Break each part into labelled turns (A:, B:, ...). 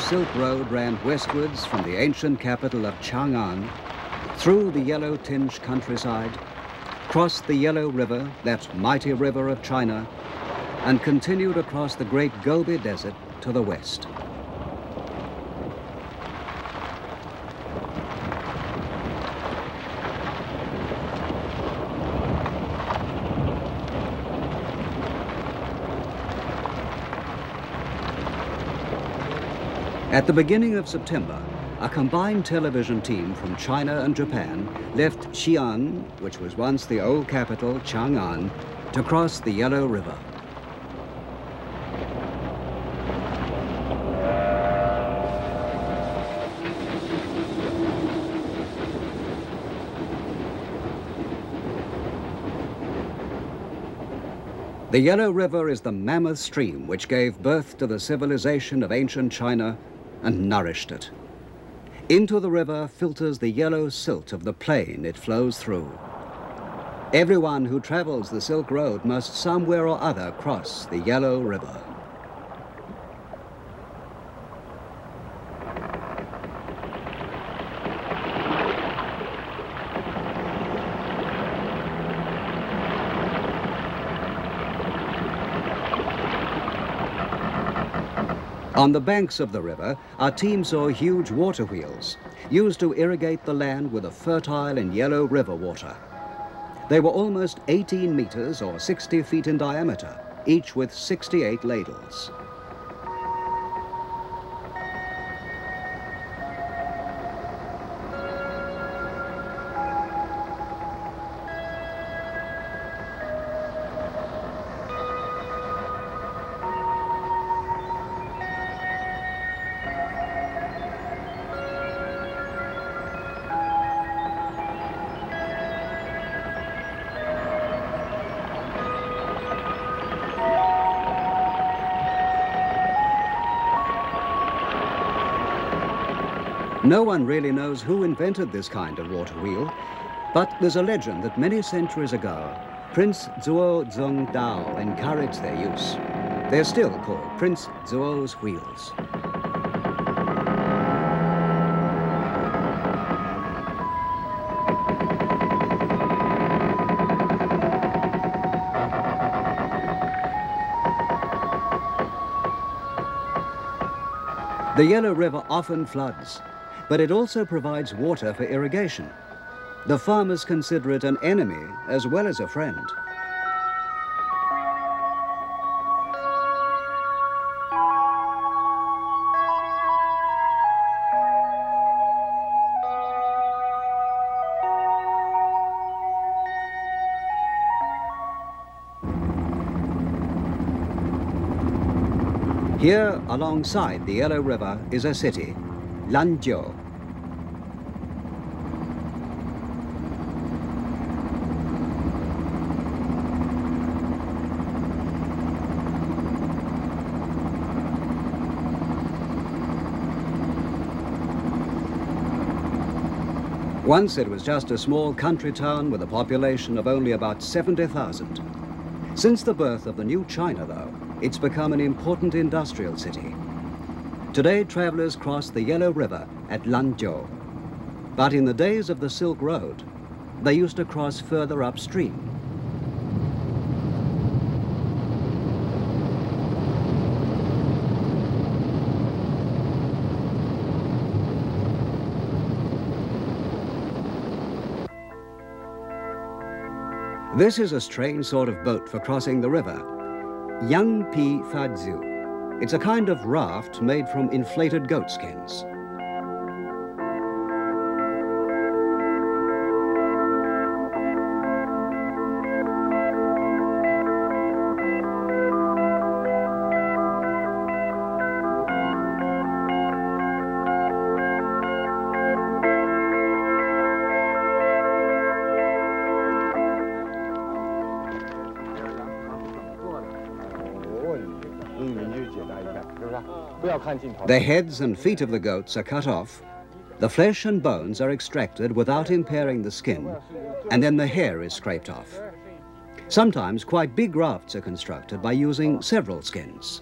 A: Silk Road ran westwards from the ancient capital of Chang'an, through the yellow-tinged countryside, crossed the Yellow River, that mighty river of China, and continued across the great Gobi Desert to the west. At the beginning of September, a combined television team from China and Japan left Xi'an, which was once the old capital, Chang'an, to cross the Yellow River. The Yellow River is the mammoth stream which gave birth to the civilization of ancient China and nourished it. Into the river filters the yellow silt of the plain it flows through. Everyone who travels the Silk Road must somewhere or other cross the Yellow River. On the banks of the river, our team saw huge water wheels, used to irrigate the land with a fertile and yellow river water. They were almost 18 meters or 60 feet in diameter, each with 68 ladles. No one really knows who invented this kind of water wheel, but there's a legend that many centuries ago, Prince Zuo Zongdao encouraged their use. They're still called Prince Zuo's wheels. The Yellow River often floods, but it also provides water for irrigation. The farmers consider it an enemy as well as a friend. Here, alongside the Yellow River, is a city, Lanzhou. Once it was just a small country town with a population of only about 70,000. Since the birth of the new China, though, it's become an important industrial city. Today, travelers cross the Yellow River at Lanzhou. But in the days of the Silk Road, they used to cross further upstream. This is a strange sort of boat for crossing the river, Yangpi Fazu. It's a kind of raft made from inflated goat skins. The heads and feet of the goats are cut off, the flesh and bones are extracted without impairing the skin, and then the hair is scraped off. Sometimes quite big rafts are constructed by using several skins.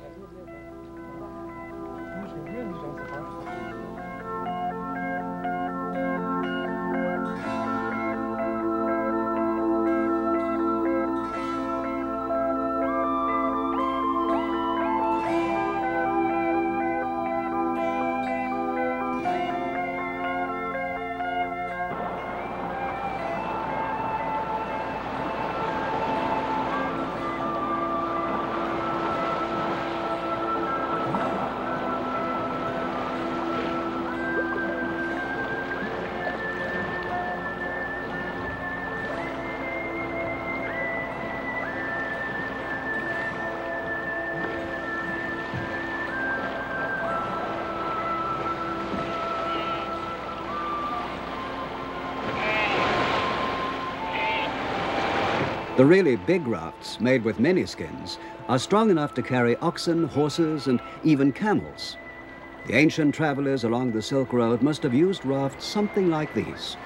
A: The really big rafts, made with many skins, are strong enough to carry oxen, horses, and even camels. The ancient travelers along the Silk Road must have used rafts something like these.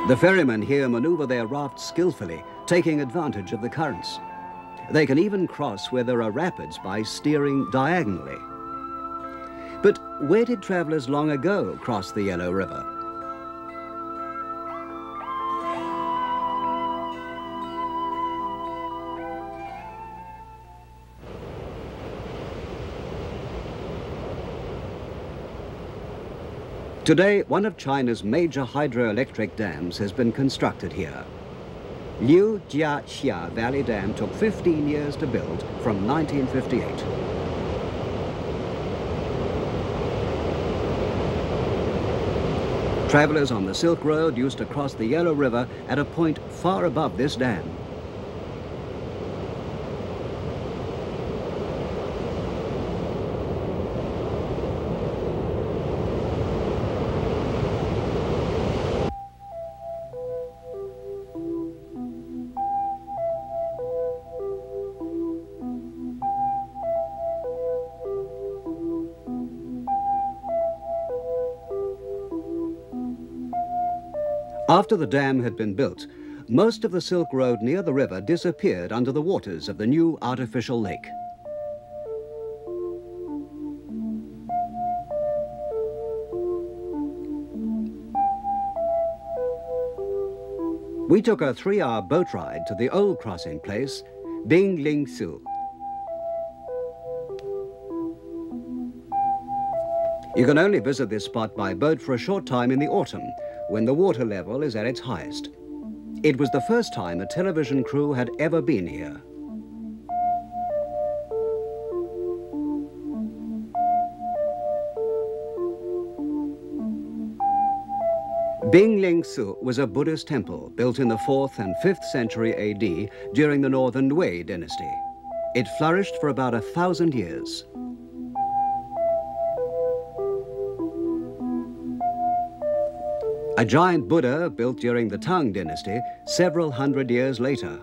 A: The ferrymen here maneuver their rafts skillfully, taking advantage of the currents. They can even cross where there are rapids by steering diagonally. But where did travelers long ago cross the Yellow River? Today, one of China's major hydroelectric dams has been constructed here. Liu Jiaxia Valley Dam took 15 years to build from 1958. Travelers on the Silk Road used to cross the Yellow River at a point far above this dam. After the dam had been built, most of the Silk Road near the river disappeared under the waters of the new artificial lake. We took a 3-hour boat ride to the old crossing place, Binglingsu. You can only visit this spot by boat for a short time in the autumn, when the water level is at its highest. It was the first time a television crew had ever been here. Binglingsu was a Buddhist temple built in the 4th and 5th century AD during the Northern Wei dynasty. It flourished for about 1,000 years. A giant Buddha built during the Tang dynasty several hundred years later.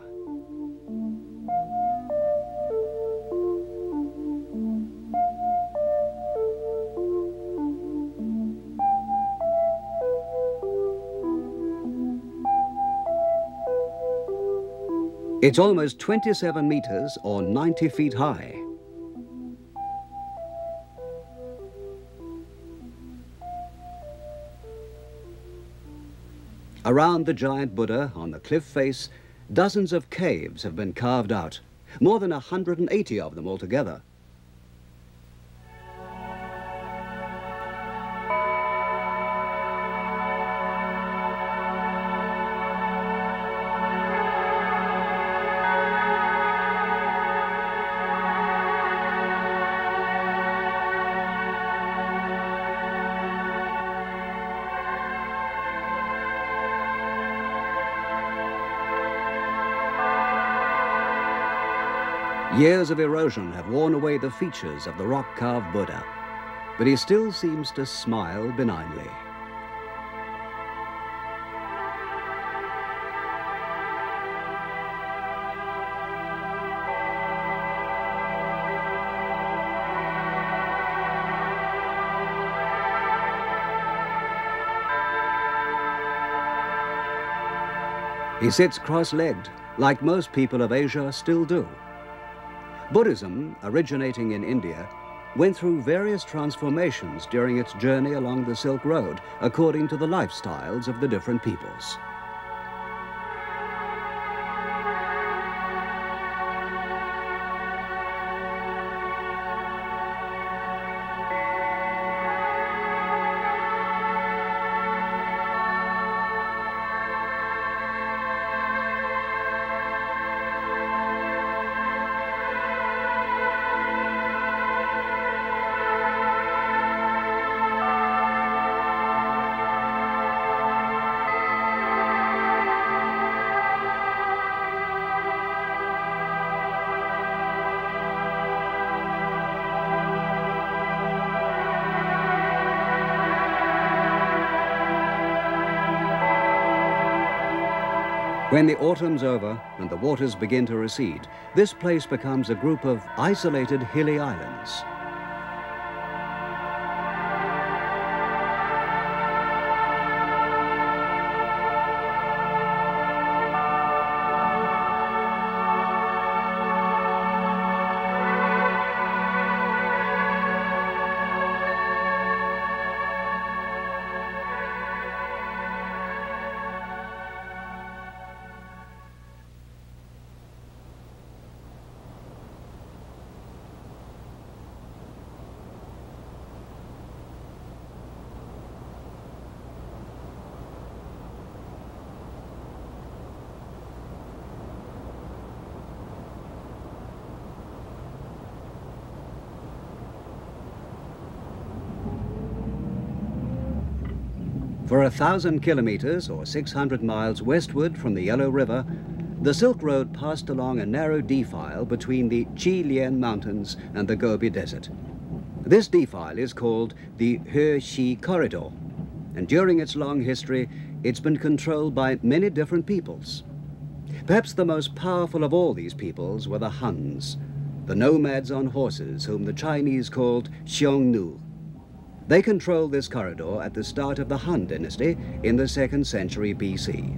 A: It's almost 27 meters or 90 feet high. Around the giant Buddha on the cliff face, dozens of caves have been carved out, more than 180 of them altogether. Years of erosion have worn away the features of the rock-carved Buddha, but he still seems to smile benignly. He sits cross-legged, like most people of Asia still do. Buddhism, originating in India, went through various transformations during its journey along the Silk Road, according to the lifestyles of the different peoples. When the autumn's over and the waters begin to recede, this place becomes a group of isolated hilly islands. For 1,000 kilometers, or 600 miles westward from the Yellow River, the Silk Road passed along a narrow defile between the Qilian Mountains and the Gobi Desert. This defile is called the He Corridor, and during its long history, it's been controlled by many different peoples. Perhaps the most powerful of all these peoples were the Huns, the nomads on horses whom the Chinese called Xiongnu. They controlled this corridor at the start of the Han dynasty in the 2nd century BC.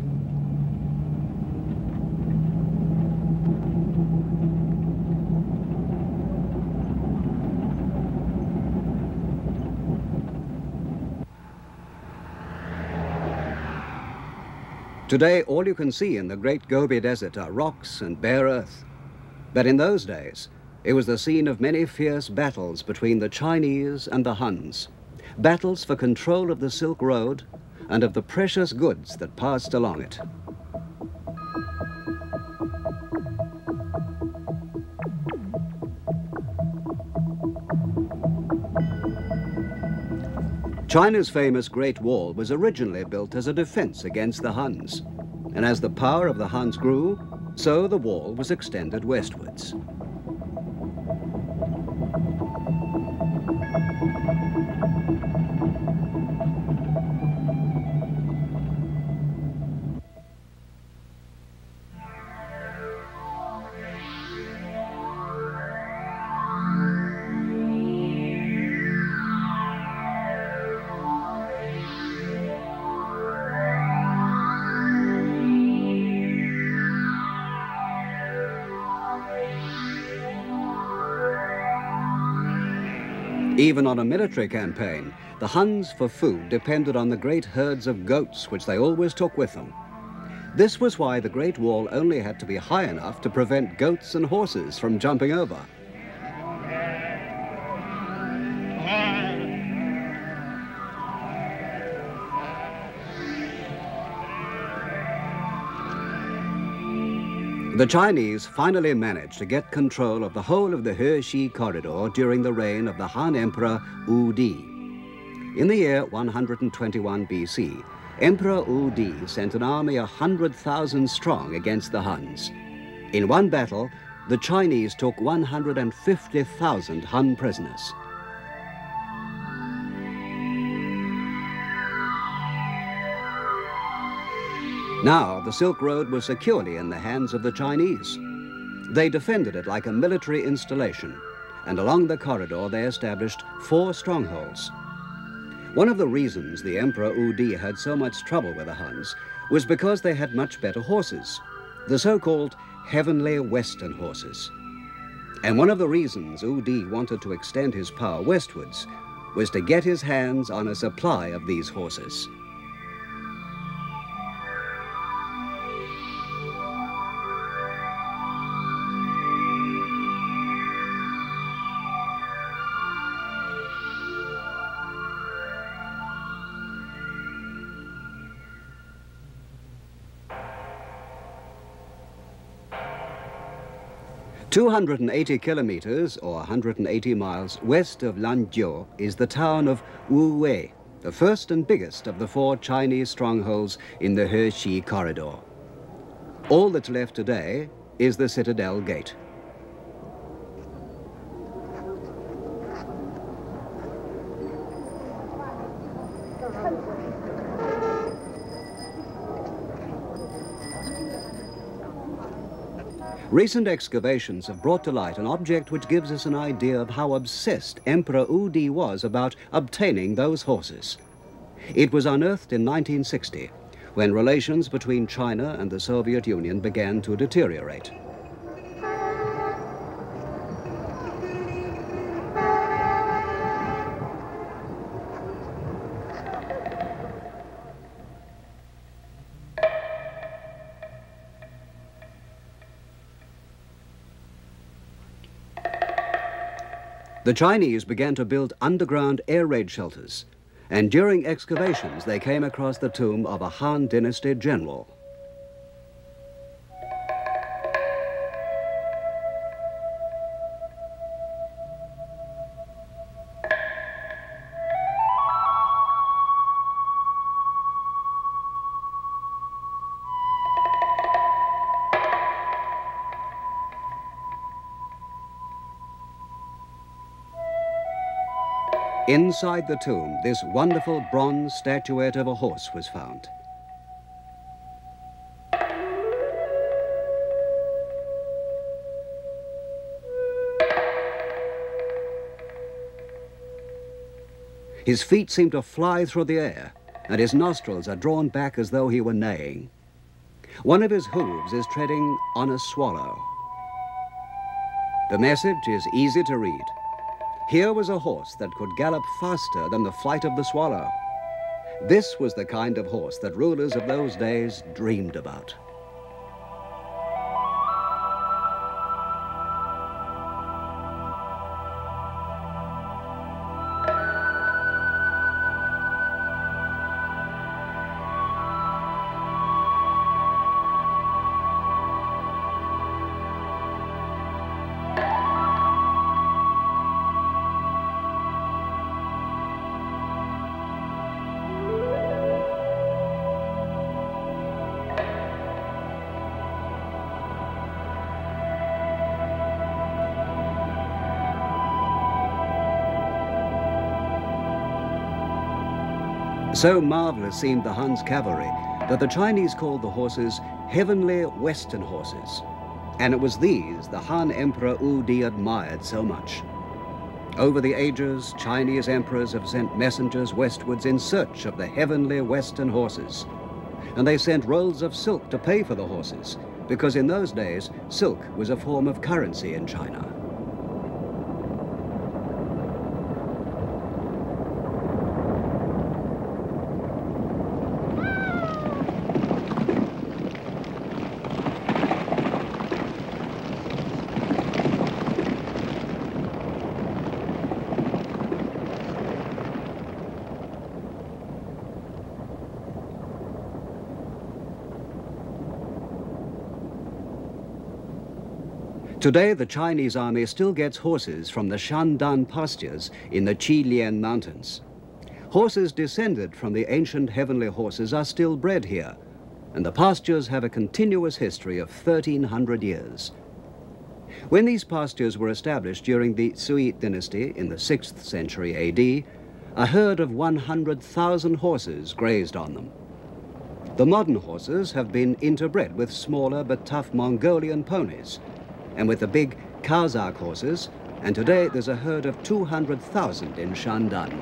A: Today, all you can see in the Great Gobi Desert are rocks and bare earth. But in those days, it was the scene of many fierce battles between the Chinese and the Huns. Battles for control of the Silk Road and of the precious goods that passed along it. China's famous Great Wall was originally built as a defense against the Huns. And as the power of the Huns grew, so the wall was extended westwards. Even on a military campaign, the Huns for food depended on the great herds of goats which they always took with them. This was why the Great Wall only had to be high enough to prevent goats and horses from jumping over. The Chinese finally managed to get control of the whole of the He Corridor during the reign of the Han Emperor Wu Di. In the year 121 BC, Emperor Wu Di sent an army 100,000 strong against the Huns. In one battle, the Chinese took 150,000 Han prisoners. Now, the Silk Road was securely in the hands of the Chinese. They defended it like a military installation, and along the corridor they established 4 strongholds. One of the reasons the Emperor Wu Di had so much trouble with the Huns was because they had much better horses, the so-called heavenly Western horses. And one of the reasons Wu Di wanted to extend his power westwards was to get his hands on a supply of these horses. "280 kilometers, or 180 miles, west of Lanzhou is the town of Wuwei, the first and biggest of the 4 Chinese strongholds in the He Corridor. All that's left today is the Citadel Gate. Recent excavations have brought to light an object which gives us an idea of how obsessed Emperor Wu Di was about obtaining those horses. It was unearthed in 1960, when relations between China and the Soviet Union began to deteriorate. The Chinese began to build underground air raid shelters, and during excavations they came across the tomb of a Han Dynasty general. Inside the tomb, this wonderful bronze statuette of a horse was found. His feet seem to fly through the air, and his nostrils are drawn back as though he were neighing. One of his hooves is treading on a swallow. The message is easy to read. Here was a horse that could gallop faster than the flight of the swallow. This was the kind of horse that rulers of those days dreamed about. So marvelous seemed the Han's cavalry that the Chinese called the horses heavenly Western horses. And it was these the Han Emperor Wu Di admired so much. Over the ages, Chinese emperors have sent messengers westwards in search of the heavenly Western horses. And they sent rolls of silk to pay for the horses, because in those days, silk was a form of currency in China. Today, the Chinese army still gets horses from the Shandan pastures in the Qilian Mountains. Horses descended from the ancient heavenly horses are still bred here, and the pastures have a continuous history of 1,300 years. When these pastures were established during the Sui dynasty in the 6th century AD, a herd of 100,000 horses grazed on them. The modern horses have been interbred with smaller but tough Mongolian ponies, and with the big Kazakh horses, and today there's a herd of 200,000 in Shandan.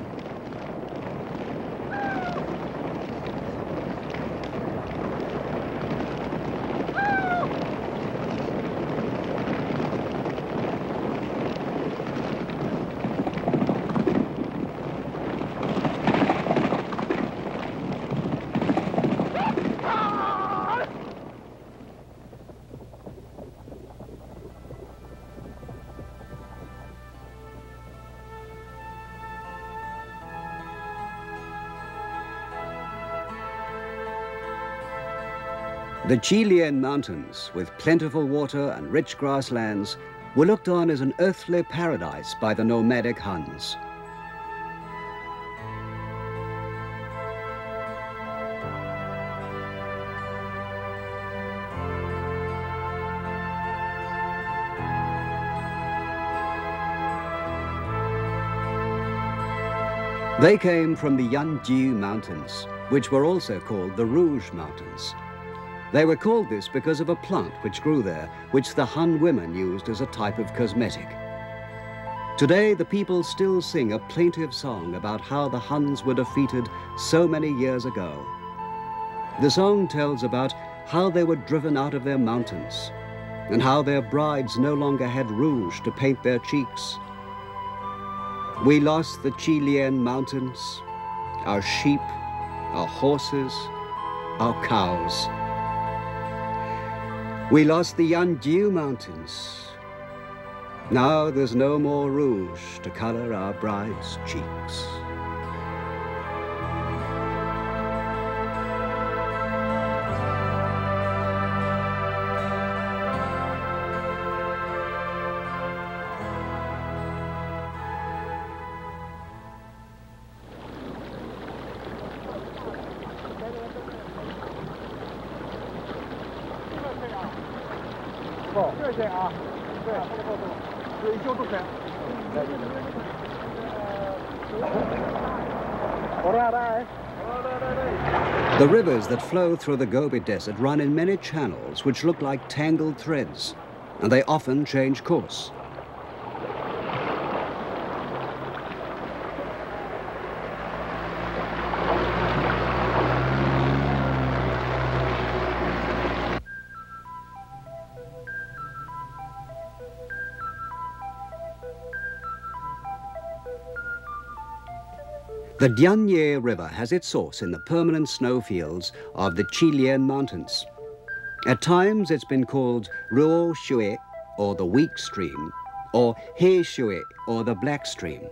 A: The Qilian Mountains, with plentiful water and rich grasslands, were looked on as an earthly paradise by the nomadic Huns. They came from the Yanji Mountains, which were also called the Rouge Mountains. They were called this because of a plant which grew there, which the Han women used as a type of cosmetic. Today, the people still sing a plaintive song about how the Huns were defeated so many years ago. The song tells about how they were driven out of their mountains and how their brides no longer had rouge to paint their cheeks. We lost the Qilian mountains, our sheep, our horses, our cows. We lost the Yanjiu mountains. Now there's no more rouge to color our brides' cheeks. The rivers that flow through the Gobi Desert run in many channels which look like tangled threads, and they often change course. The Dianye River has its source in the permanent snowfields of the Qilian Mountains. At times it's been called Ruo Shui, or the Weak Stream, or He Shui, or the Black Stream.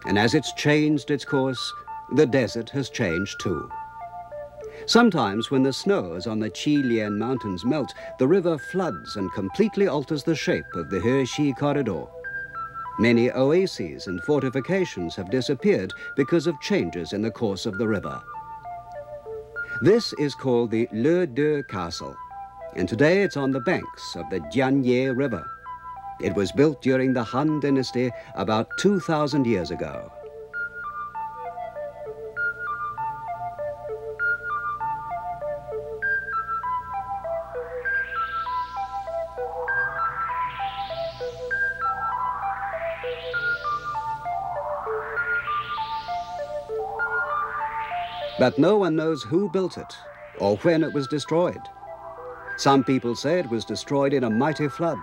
A: And as it's changed its course, the desert has changed too. Sometimes when the snows on the Qilian Mountains melt, the river floods and completely alters the shape of the He corridor. Many oases and fortifications have disappeared because of changes in the course of the river. This is called the Le Deux Castle, and today it's on the banks of the Dianye River. It was built during the Han Dynasty about 2,000 years ago. But no one knows who built it or when it was destroyed. Some people say it was destroyed in a mighty flood,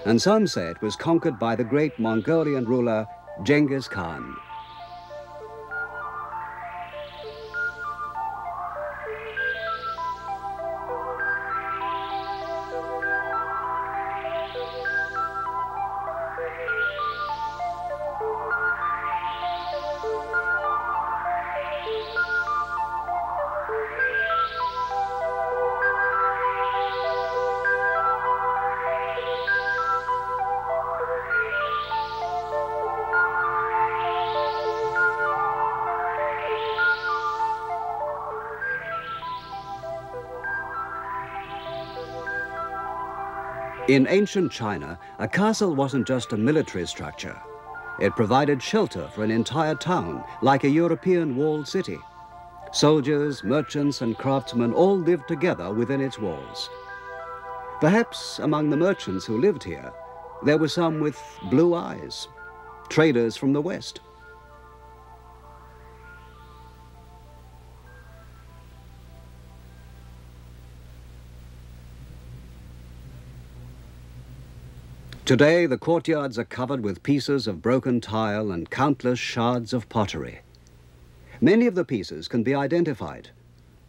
A: and some say it was conquered by the great Mongolian ruler Genghis Khan. In ancient China, a castle wasn't just a military structure. It provided shelter for an entire town, like a European walled city. Soldiers, merchants, and craftsmen all lived together within its walls. Perhaps among the merchants who lived here, there were some with blue eyes, traders from the West. Today, the courtyards are covered with pieces of broken tile and countless shards of pottery. Many of the pieces can be identified,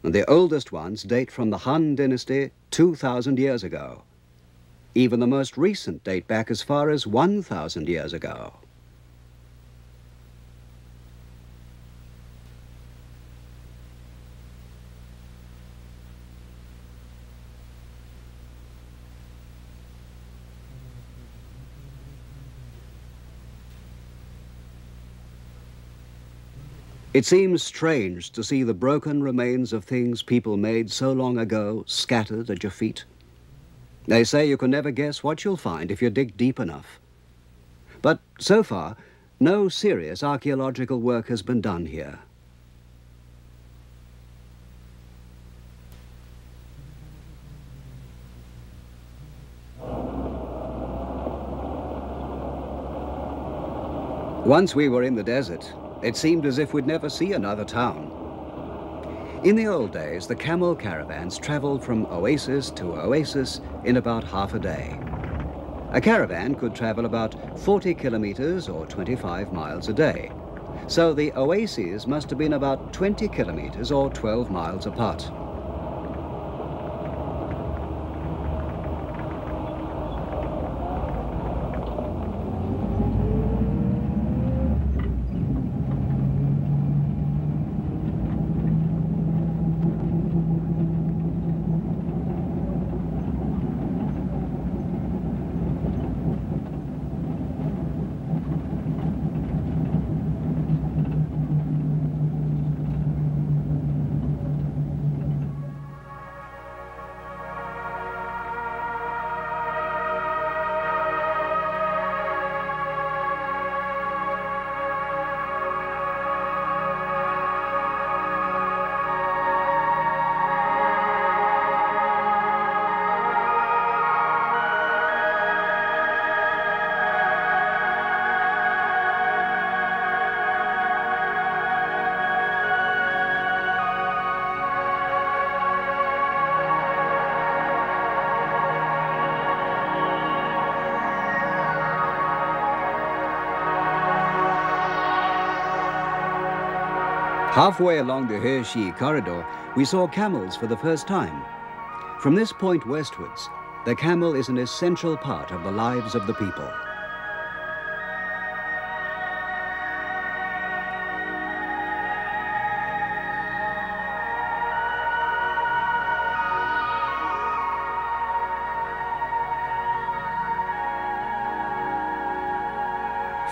A: and the oldest ones date from the Han Dynasty 2,000 years ago. Even the most recent date back as far as 1,000 years ago. It seems strange to see the broken remains of things people made so long ago scattered at your feet. They say you can never guess what you'll find if you dig deep enough. But so far, no serious archaeological work has been done here. Once we were in the desert, it seemed as if we'd never see another town. In the old days, the camel caravans traveled from oasis to oasis in about half a day. A caravan could travel about 40 kilometers or 25 miles a day. So the oases must have been about 20 kilometers or 12 miles apart. Halfway along the Hershey corridor, we saw camels for the first time. From this point westwards, the camel is an essential part of the lives of the people.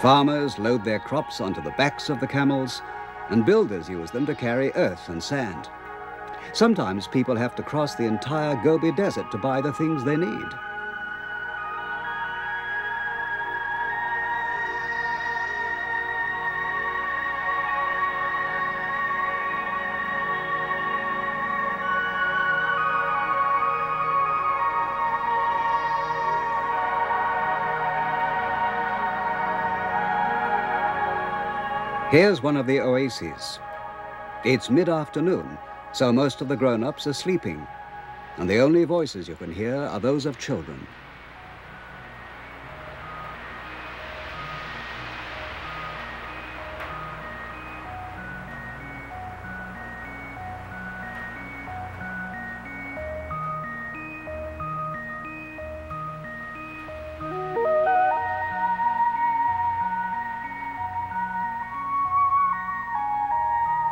A: Farmers load their crops onto the backs of the camels, and builders use them to carry earth and sand. Sometimes people have to cross the entire Gobi Desert to buy the things they need. Here's one of the oases. It's mid-afternoon, so most of the grown-ups are sleeping, and the only voices you can hear are those of children.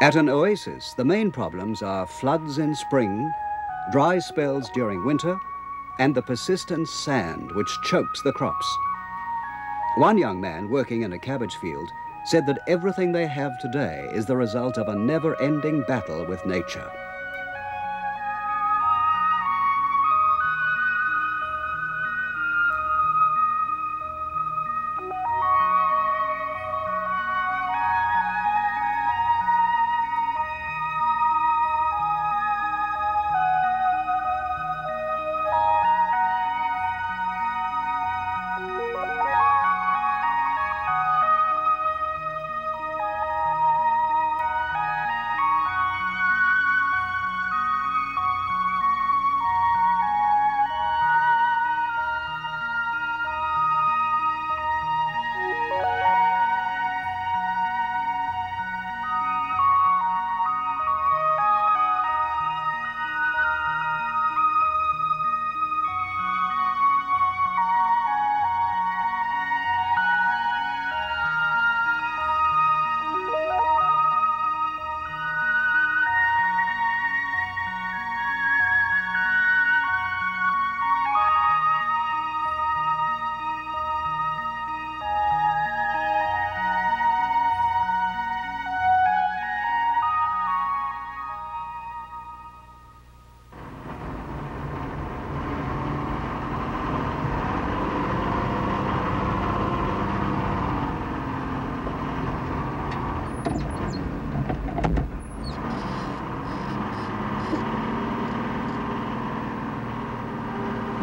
A: At an oasis, the main problems are floods in spring, dry spells during winter, and the persistent sand which chokes the crops. One young man working in a cabbage field said that everything they have today is the result of a never-ending battle with nature.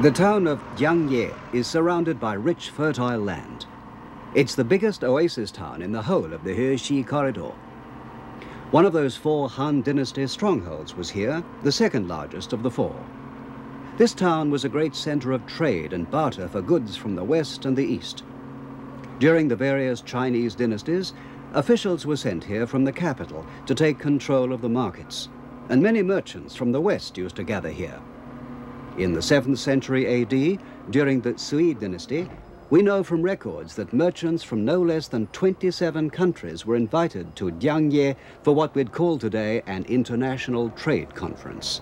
A: The town of Jiangye is surrounded by rich, fertile land. It's the biggest oasis town in the whole of the Heshi corridor. One of those 4 Han Dynasty strongholds was here, the second largest of the 4. This town was a great center of trade and barter for goods from the west and the east. During the various Chinese dynasties, officials were sent here from the capital to take control of the markets, and many merchants from the west used to gather here. In the 7th century AD, during the Sui dynasty, we know from records that merchants from no less than 27 countries were invited to Jiangye for what we'd call today an international trade conference.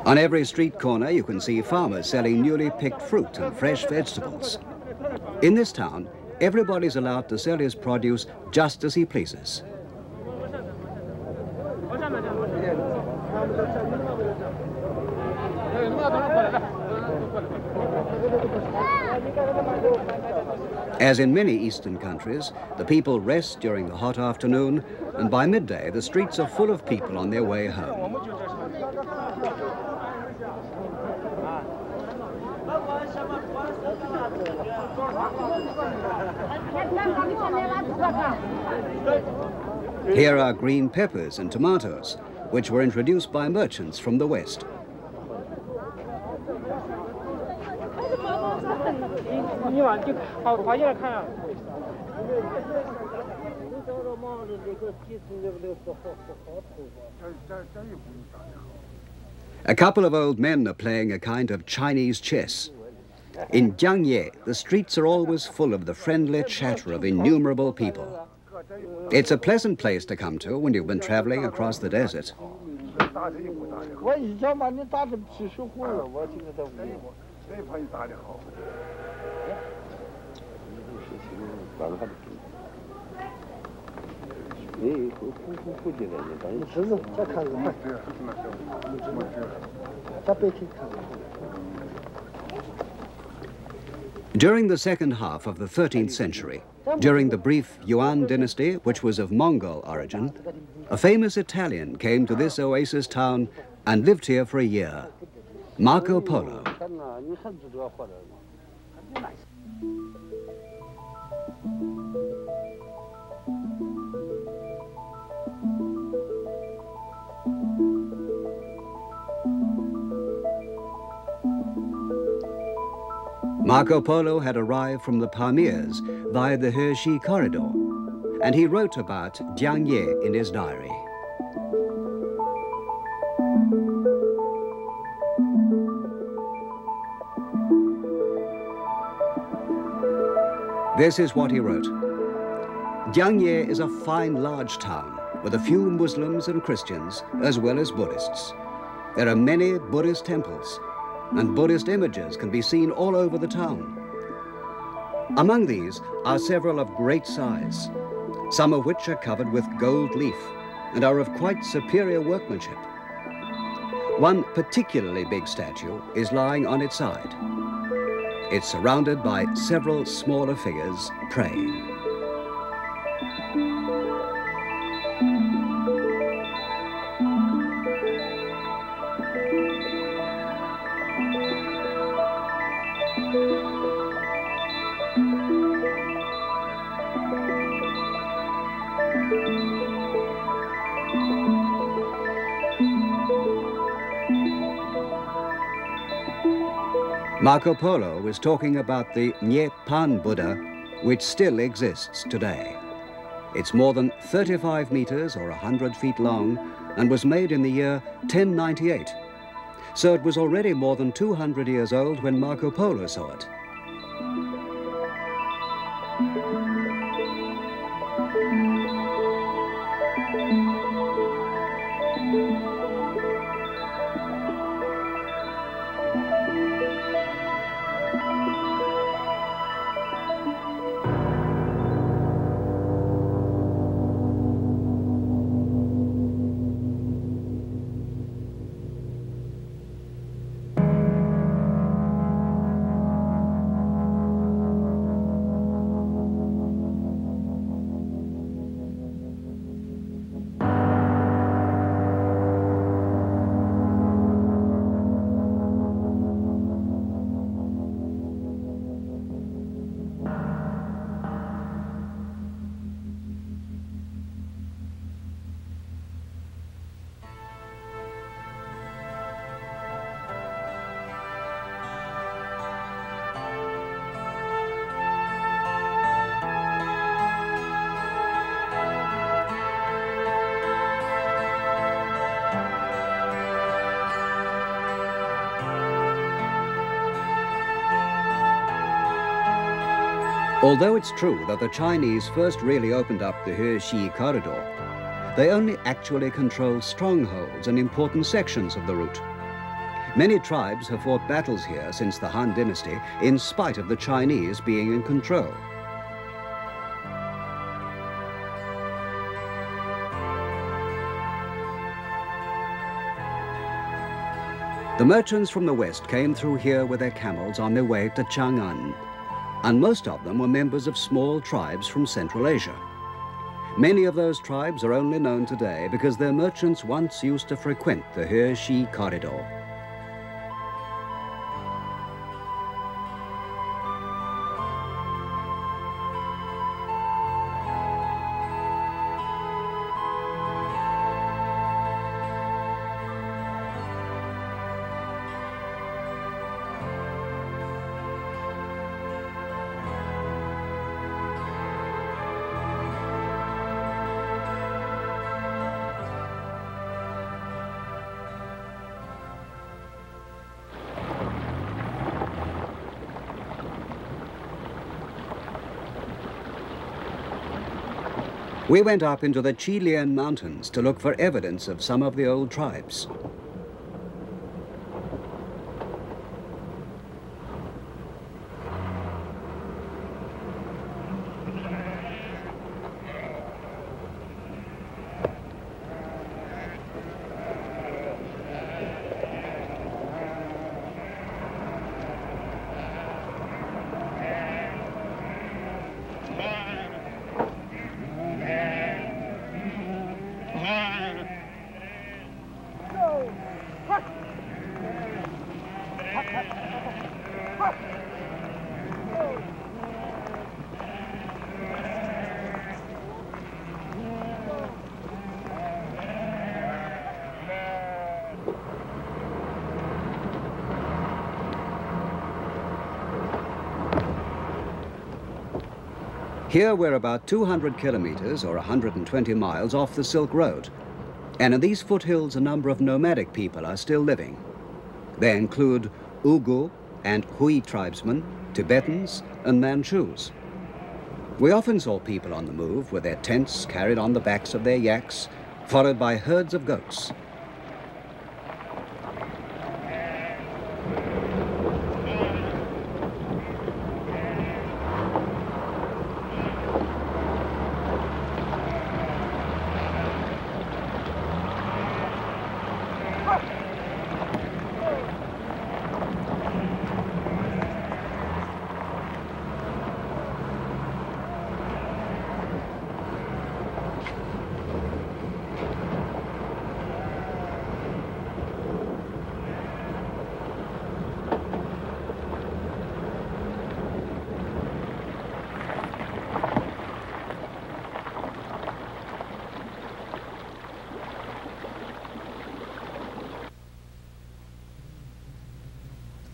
A: On every street corner, you can see farmers selling newly picked fruit and fresh vegetables. In this town, everybody's allowed to sell his produce just as he pleases. As in many eastern countries, the people rest during the hot afternoon, and by midday, the streets are full of people on their way home. Here are green peppers and tomatoes, which were introduced by merchants from the west. A couple of old men are playing a kind of Chinese chess. In Jiangye, the streets are always full of the friendly chatter of innumerable people. It's a pleasant place to come to when you've been traveling across the desert. During the second half of the 13th century, during the brief Yuan dynasty, which was of Mongol origin, a famous Italian came to this oasis town and lived here for a year, Marco Polo. Marco Polo had arrived from the Pamirs via the Heshi corridor, and he wrote about Jiangye in his diary. This is what he wrote. Jiangye is a fine, large town with a few Muslims and Christians, as well as Buddhists. There are many Buddhist temples, and Buddhist images can be seen all over the town. Among these are several of great size, some of which are covered with gold leaf and are of quite superior workmanship. One particularly big statue is lying on its side. It's surrounded by several smaller figures praying. Marco Polo was talking about the Pan Buddha, which still exists today. It's more than 35 meters or 100 feet long and was made in the year 1098. So it was already more than 200 years old when Marco Polo saw it. Although it's true that the Chinese first really opened up the He corridor, they only actually controlled strongholds and important sections of the route. Many tribes have fought battles here since the Han Dynasty, in spite of the Chinese being in control. The merchants from the west came through here with their camels on their way to Chang'an, and most of them were members of small tribes from Central Asia. Many of those tribes are only known today because their merchants once used to frequent the He corridor. We went up into the Qilian Mountains to look for evidence of some of the old tribes. Here we're about 200 kilometers or 120 miles off the Silk Road. And in these foothills, a number of nomadic people are still living. They include Uighur and Hui tribesmen, Tibetans and Manchus. We often saw people on the move with their tents carried on the backs of their yaks, followed by herds of goats.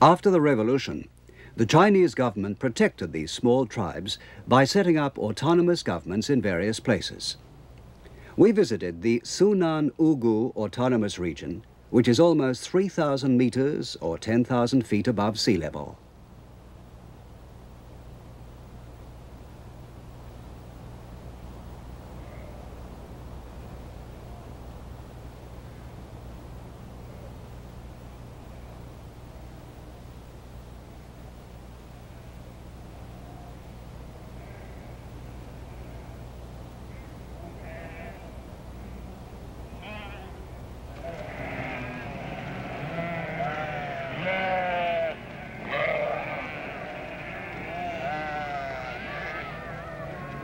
A: After the revolution, the Chinese government protected these small tribes by setting up autonomous governments in various places. We visited the Sunan Uighur Autonomous Region, which is almost 3,000 meters or 10,000 feet above sea level.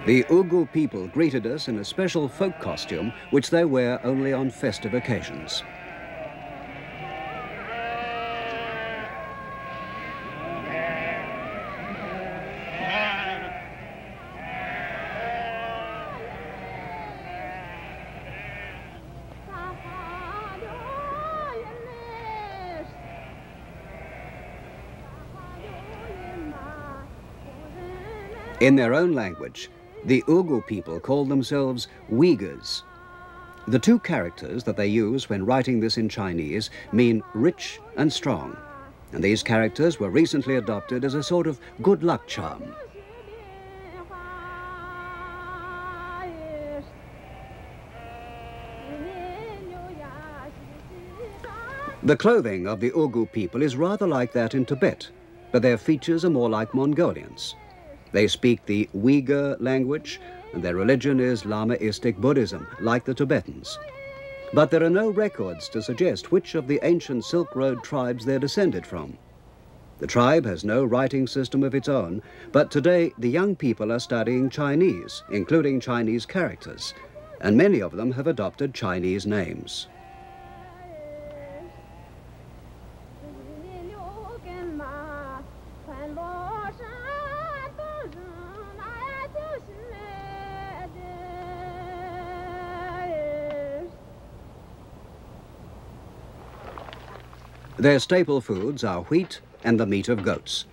A: The Uighur people greeted us in a special folk costume which they wear only on festive occasions. In their own language, the Uighur people call themselves Uyghurs. The two characters that they use when writing this in Chinese mean rich and strong, and these characters were recently adopted as a sort of good luck charm. The clothing of the Uyghur people is rather like that in Tibet, but their features are more like Mongolians. They speak the Uyghur language, and their religion is Lamaistic Buddhism, like the Tibetans. But there are no records to suggest which of the ancient Silk Road tribes they're descended from. The tribe has no writing system of its own, but today the young people are studying Chinese, including Chinese characters, and many of them have adopted Chinese names. Their staple foods are wheat and the meat of goats.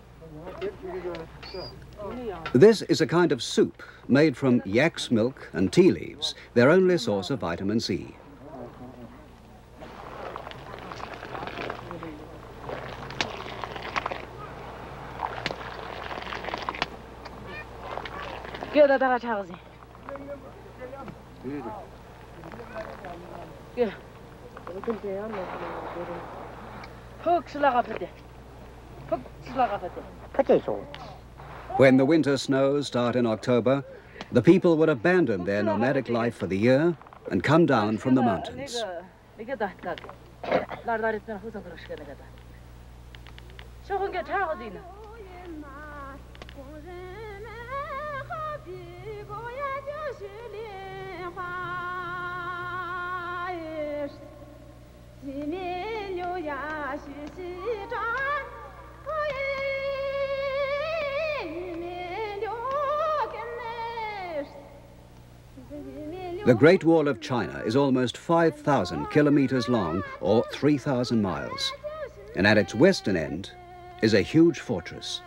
A: This is a kind of soup made from yak's milk and tea leaves, their only source of vitamin C. When the winter snows start in October, the people would abandon their nomadic life for the year and come down from the mountains. The Great Wall of China is almost 5,000 kilometers long, or 3,000 miles, and at its western end is a huge fortress.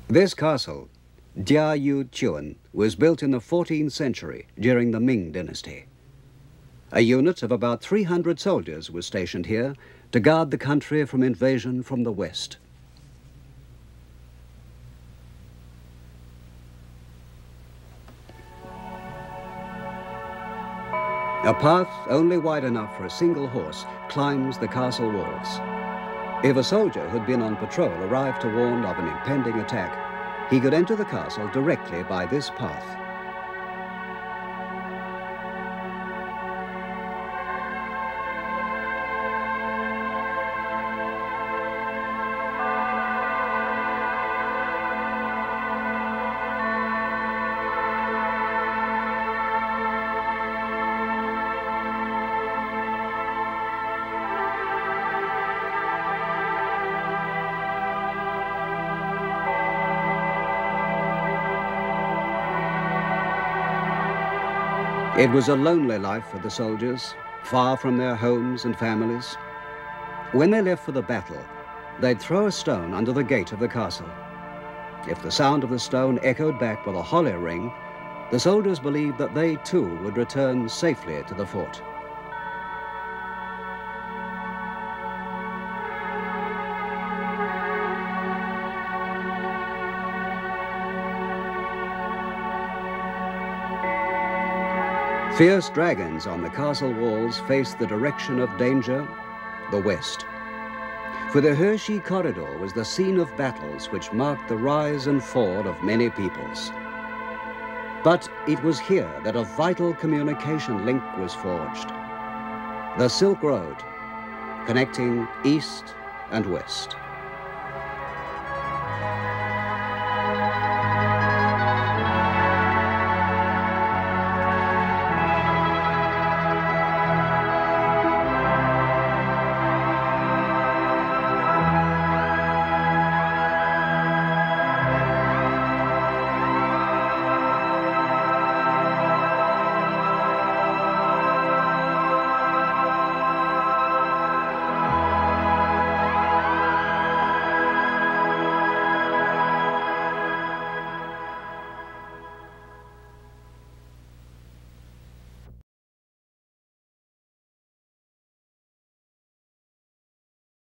A: This castle, Jiayu was built in the 14th century during the Ming dynasty. A unit of about 300 soldiers was stationed here to guard the country from invasion from the west. A path only wide enough for a single horse climbs the castle walls. If a soldier who'd been on patrol arrived to warn of an impending attack, he could enter the castle directly by this path. It was a lonely life for the soldiers, far from their homes and families. When they left for the battle, they'd throw a stone under the gate of the castle. If the sound of the stone echoed back with a hollow ring, the soldiers believed that they too would return safely to the fort. Fierce dragons on the castle walls faced the direction of danger, the west. For the Hershey Corridor was the scene of battles which marked the rise and fall of many peoples. But it was here that a vital communication link was forged. The Silk Road, connecting east and west.